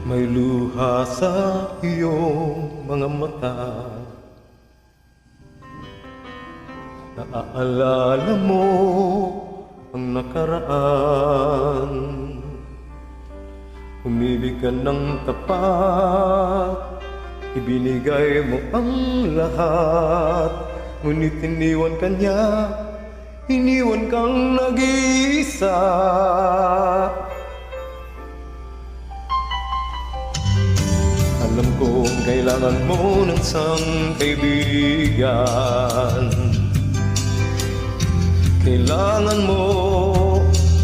May luha sa iyong mga mata. Naaalala mo ang nakaraan. Umibig ka ng tapat, ibinigay mo ang lahat. Ngunit iniwan ka niya, iniwan kang nag-iisa. Alam kong kailangan mo ng isang kaibigan. Kailangan mo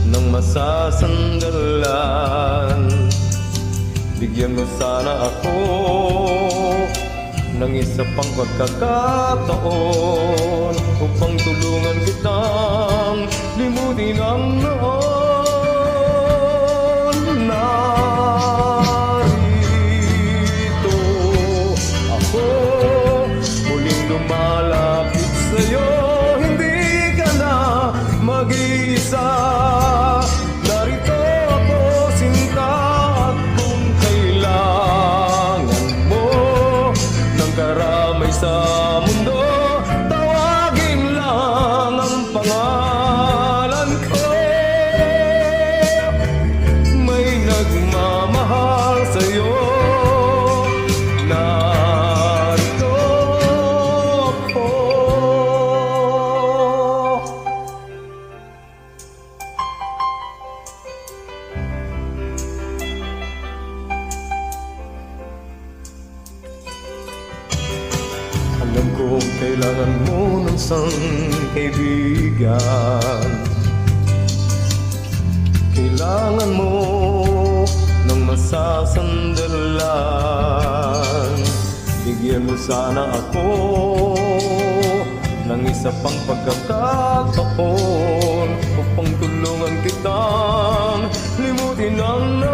ng masasandalan. Bigyan mo sana ako ng isa pang pagkakataon upang tulungan kitang limutin ang noon. Narito ako, muling lumalapit sa'yo. Hindi ka na mag-iisa. Narito ako, sinta, at kung kailangan mo ng karamay sa mundo, tawagin lang ang pangalan ko. May nagmamahal sa'yo. Narito ako. Alam kong kailangan mo ng isang kaibigan. Kailangan mo ng masasandalan. Bigyan mo sana ako ng isa pang pagkakataon upang tulungan kitang limutin ang